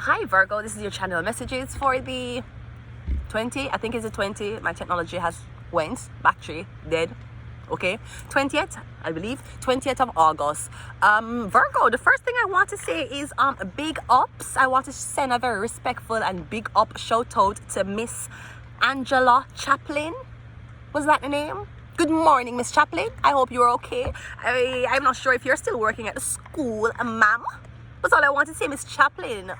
Hi Virgo, this is your channel messages for the 20, I think it's the 20. My technology has went, battery dead. Okay, 20th, I believe, 20th of August. Virgo, the first thing I want to say is big ups. I want to send a very respectful and big up shout out to Miss Angela Chaplin. Was that the name? Good morning, Miss Chaplin. I hope you're okay. I'm not sure if you're still working at the school, ma'am. That's all I want to say, Miss Chaplin.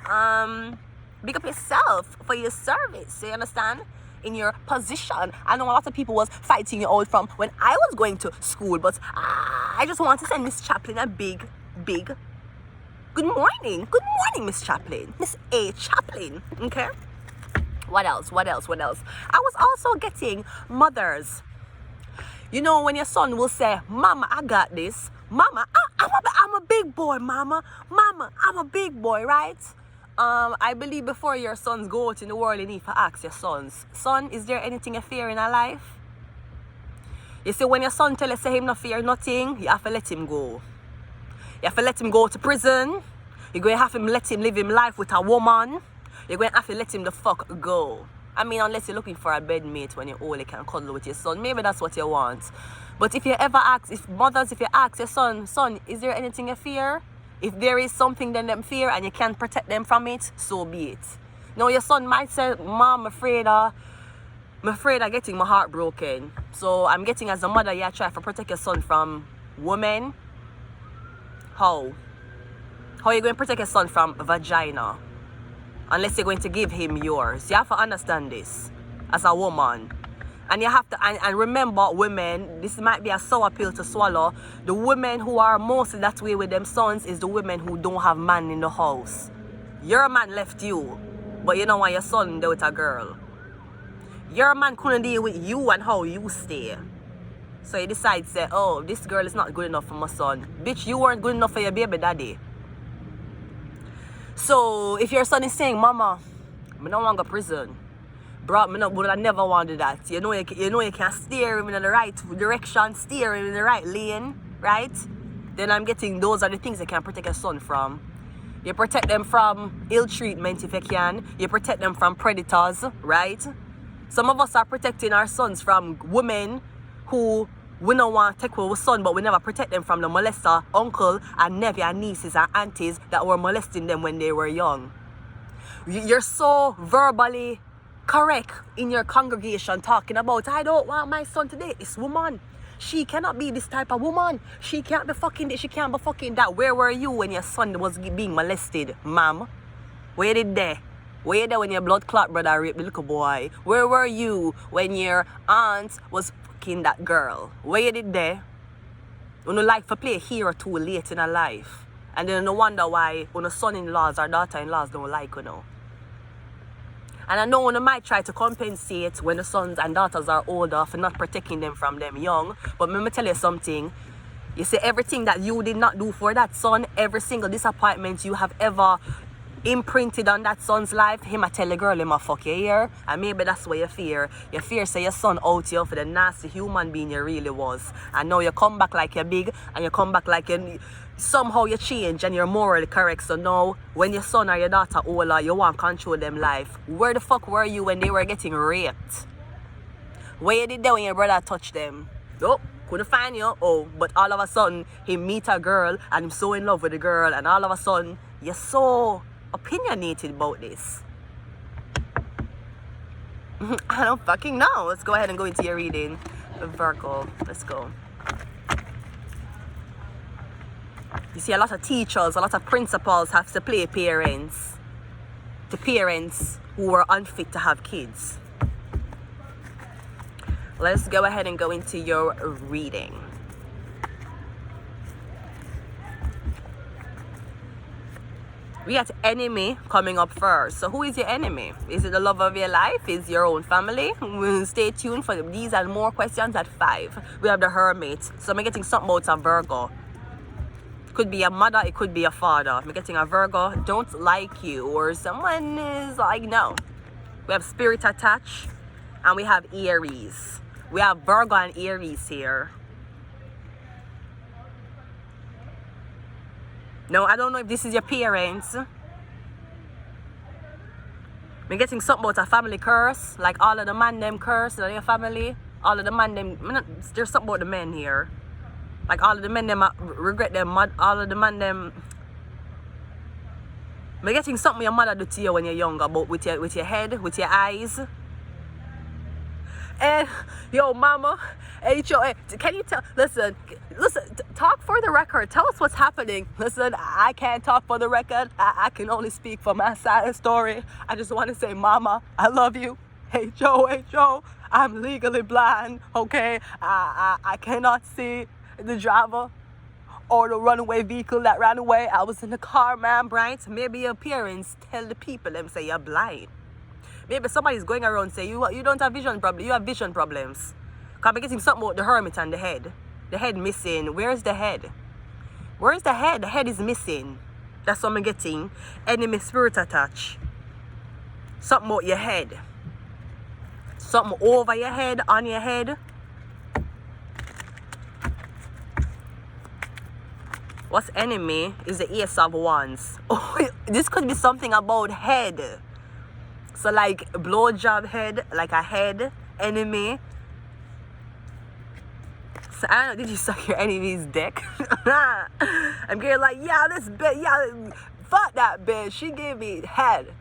Big up yourself for your service. You understand? In your position. I know a lot of people was fighting you out from when I was going to school, but I just want to send Miss Chaplin a big good morning. Good morning, Miss Chaplin. Miss A. Chaplin. Okay. What else? I was also getting mothers. You know, when your son will say, Mama, I got this. Mama, I'm a big boy, Mama. Mama, I'm a big boy, right? I believe before your sons go out in the world, you need to ask your sons, son, is there anything you fear in our life? You see, when your son tell you, say him not fear nothing, you have to let him go. You have to let him go to prison. You're going to have to let him live his life with a woman. You're going to have to let him the fuck go. I mean, unless you're looking for a bedmate when you're old, you can cuddle with your son. Maybe that's what you want. But if you ever ask, if you ask your son, is there anything you fear? If there is something that them fear and you can't protect them from it, so be it. Now your son might say, Mom, I'm afraid of getting my heart broken. So I'm getting as a mother, you try to protect your son from women. How? How are you going to protect your son from vagina? Unless you're going to give him yours. You have to understand this as a woman. And you have to, and remember, women, this might be a sour pill to swallow. The women who are mostly that way with them sons is the women who don't have man in the house. Your man left you, but you don't want your son there with a girl. Your man couldn't deal with you and how you stay. So you decide, say, oh, this girl is not good enough for my son. Bitch, you weren't good enough for your baby daddy. So if your son is saying, Mama, I don't want to go to prison. Bro, I never wanted that. You know you can steer him in the right direction, steer him in the right lane, right? Then I'm getting those are the things you can protect your son from. You protect them from ill treatment if you can. You protect them from predators, right? Some of us are protecting our sons from women who we don't want to take our son, but we never protect them from the molester, uncle and nephew and nieces and aunties that were molesting them when they were young. You're so verbally correct in your congregation talking about, I don't want my son to date this woman. She cannot be this type of woman. She can't be fucking this, she can't be fucking that. Where were you when your son was being molested, ma'am? Where did they? Where you there when your blood clot brother raped the little boy? Where were you when your aunt was fucking that girl? Where you did there? You don't like to play a hero too late in her life. And then no wonder why when son-in-laws or daughter-in-laws don't like you now. And I know one might try to compensate when the sons and daughters are older for not protecting them from them young. But let me tell you something. You see, everything that you did not do for that son, every single disappointment you have ever imprinted on that son's life, him a tell the girl him a fuck you here. And maybe that's what you fear. You fear say your son out you for the nasty human being you really was. And now you come back like you're big and you come back like you somehow you change and you're morally correct. So now when your son or your daughter older, you want to control them life. Where the fuck were you when they were getting raped? Where you did that when your brother touched them? Nope, couldn't find you. Oh, but all of a sudden he meet a girl and he's so in love with the girl, and all of a sudden you're so opinionated about this. I don't fucking know. Let's go ahead and go into your reading, Virgo. Let's go. You see, a lot of teachers, a lot of principals have to play parents to parents who are unfit to have kids. Let's go ahead and go into your reading. We got enemy coming up first. So who is your enemy? Is it the love of your life? Is it your own family? Stay tuned for these and more questions at 5. We have the Hermit. So I'm getting something about a Virgo. It could be a mother, it could be a father. I'm getting a Virgo don't like you, or someone is like, no. We have Spirit attached and we have Aries. We have Virgo and Aries here. No, I don't know if this is your parents. Me getting something about a family curse, like all of the man them curse in your family. All of the man them, there's something about the men here. Like all of the men them regret them, all of the man them. Me getting something your mother do to you when you're younger, but with your head, with your eyes. And yo, mama, HOA, can you tell? Listen, talk for the record. Tell us what's happening. Listen, I can't talk for the record. I can only speak for my side of the story. I just want to say, mama, I love you. HO, I'm legally blind. Okay, I cannot see the driver or the runaway vehicle that ran away. I was in the car, man, right? Maybe your appearance tell the people them say you're blind. Maybe somebody's going around say you don't have vision problem. You have vision problems. Cause I'm getting something about the hermit and the head. The head missing. Where's the head? Where's the head? The head is missing. That's what I'm getting. Enemy spirit attach. Something about your head. Something over your head, on your head. What's enemy is the Ace of Wands. Oh, this could be something about head. So like blowjob head, like a head, enemy. So I don't know, did you suck your enemy's dick? I'm getting like, yeah, this bitch, yeah, fuck that bitch. She gave me head.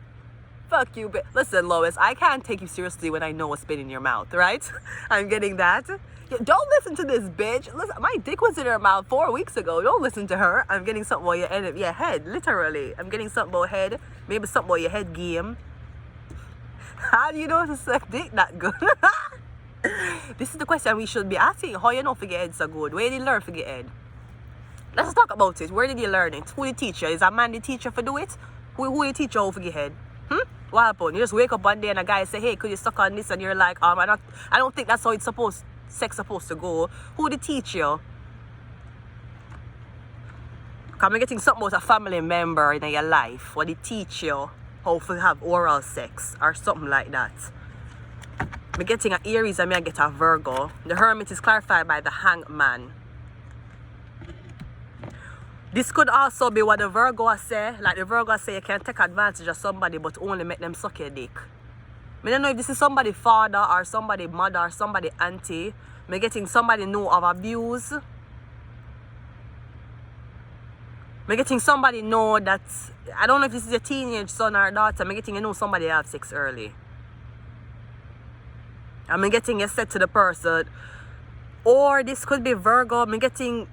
Fuck you, bitch. Listen, Lois, I can't take you seriously when I know what's been in your mouth, right? I'm getting that. Yeah, don't listen to this bitch. Listen, my dick was in her mouth 4 weeks ago. Don't listen to her. I'm getting something about your enemy, your head, literally. I'm getting something about head. Maybe something about your head game. How do you know to suck dick that good? This is the question we should be asking. How you know to get head so good? Where did you learn to get head? Let's talk about it. Where did you learn it? Who the teacher? Is a man the teacher for do it? Who the teacher how to get head? What happened? You just wake up one day and a guy say, hey, could you suck on this? And you're like, I don't think that's how sex supposed to go. Who the teach you? Cause I'm getting something about a family member in your life. What they teach you how to have oral sex or something like that. I'm getting an Aries and I get a Virgo. The Hermit is clarified by the Hangman. This could also be what the Virgo say. Like the Virgo say you can take advantage of somebody but only make them suck your dick. I don't know if this is somebody father or somebody mother or somebody auntie. I'm getting somebody know of abuse. I'm getting somebody know that, I don't know if this is a teenage son or daughter. I'm getting you know somebody have sex early. I'm getting you said to the person. Or this could be Virgo. I'm getting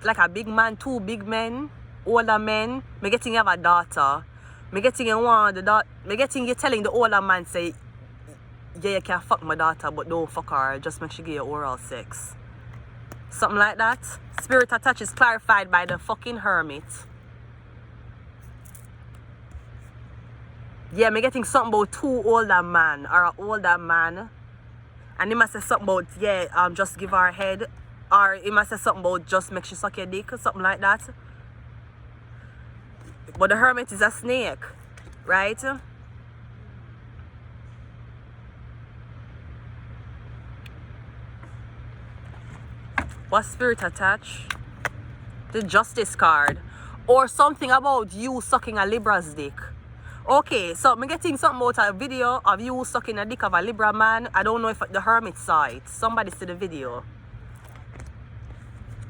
like a big man, 2 big men, older men. I'm getting you have a daughter. I'm getting you want the daughter. I'm getting you telling the older man say, yeah, you can fuck my daughter, but don't fuck her. Just make sure you give you oral sex. Something like that. Spirit attach is clarified by the fucking Hermit. Yeah, I'm getting something about 2 older man or an older man. And he must say something about, yeah, just give her a head. Or he must say something about just make sure suck your dick or something like that. But the Hermit is a snake, right? What spirit attach? The Justice card. Or something about you sucking a Libra's dick. Okay, so I'm getting something about a video of you sucking a dick of a Libra man. I don't know if the Hermit saw it. Somebody see the video.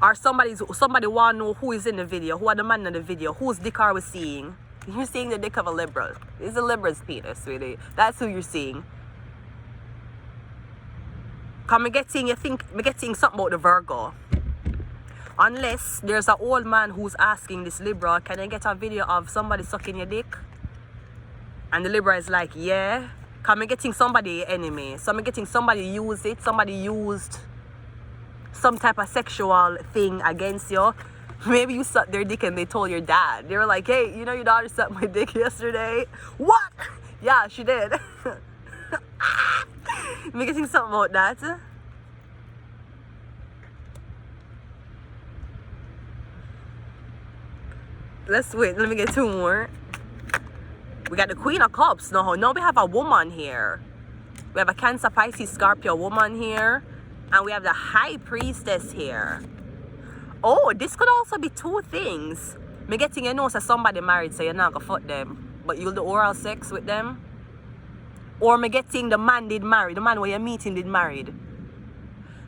Or somebody want to know who is in the video. Who are the man in the video. Whose dick are we seeing? You're seeing the dick of a Libra. It's a Libra's penis, sweetie. That's who you're seeing. Cause I'm getting something about the Virgo. Unless there's an old man who's asking this Libra, can I get a video of somebody sucking your dick? And the Libra is like, yeah. Cause I'm getting somebody enemy. So I'm getting somebody use it. Somebody used some type of sexual thing against you. Maybe you sucked their dick and they told your dad. They were like, hey, you know your daughter sucked my dick yesterday? What? Yeah, she did. I'm getting something about that. Let's wait. Let me get 2 more. We got the Queen of Cups. Now we have a woman here. We have a Cancer, Pisces, Scorpio woman here. And we have the High Priestess here. Oh, this could also be 2 things. Me getting a note that somebody married, so you're not gonna fuck them. But you'll do oral sex with them. Or me getting the man did marry, the man where you're meeting did married.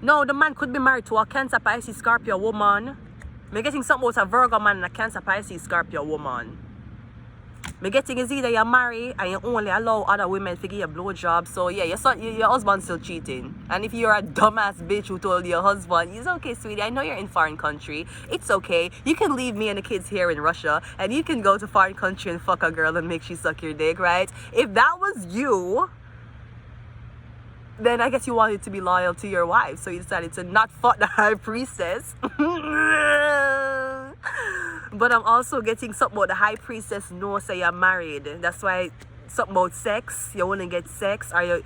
No, the man could be married to a Cancer, Pisces, Scorpio woman. Me getting something about a Virgo man and a Cancer, Pisces, Scorpio woman. Me getting is either you're married and you only allow other women to give you a blowjob. So yeah, your husband's still cheating. And if you're a dumbass bitch who told your husband, it's okay, sweetie, I know you're in foreign country. It's okay. You can leave me and the kids here in Russia and you can go to foreign country and fuck a girl and make she suck your dick, right? If that was you, then I guess you wanted to be loyal to your wife. So you decided to not fuck the high priestess. But I'm also getting something about the high priestess knows that you're married. That's why something about sex. You want to get sex. Me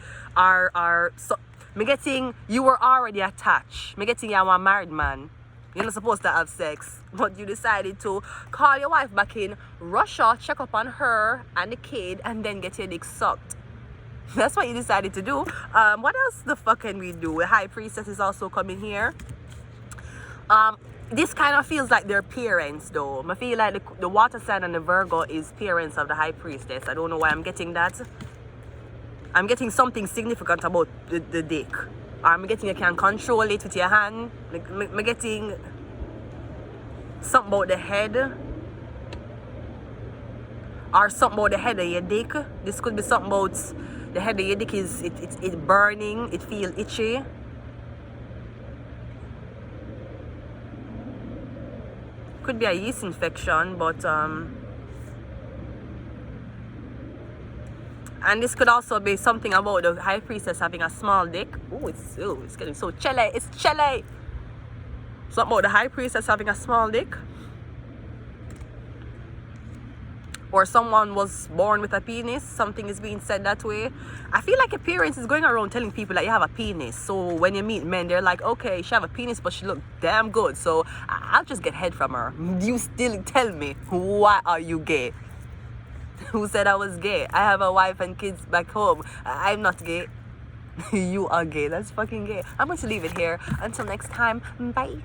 getting you were already attached. Me getting you are a married man. You're not supposed to have sex. But you decided to call your wife back in Russia, check up on her and the kid, and then get your dick sucked. That's what you decided to do. What else the fuck can we do? The high priestess is also coming here. This kind of feels like their parents though. I feel like the water sign and the Virgo is parents of the high priestess. I don't know why I'm getting that. I'm getting something significant about the dick. I'm getting you can control it with your hand. I'm getting something about the head. Or something about the head of your dick. This could be something about the head of your dick is it's burning, it feels itchy. Could be a yeast infection, but and this could also be something about the high priestess having a small dick. It's getting so chilly. It's chilly. Something about the high priestess having a small dick. Or someone was born with a penis. Something is being said that way. I feel like appearance is going around telling people that you have a penis. So when you meet men, they're like, okay, she have a penis, but she look damn good. So I'll just get head from her. You still tell me, why are you gay? Who said I was gay? I have a wife and kids back home. I'm not gay. You are gay. That's fucking gay. I'm going to leave it here. Until next time, bye.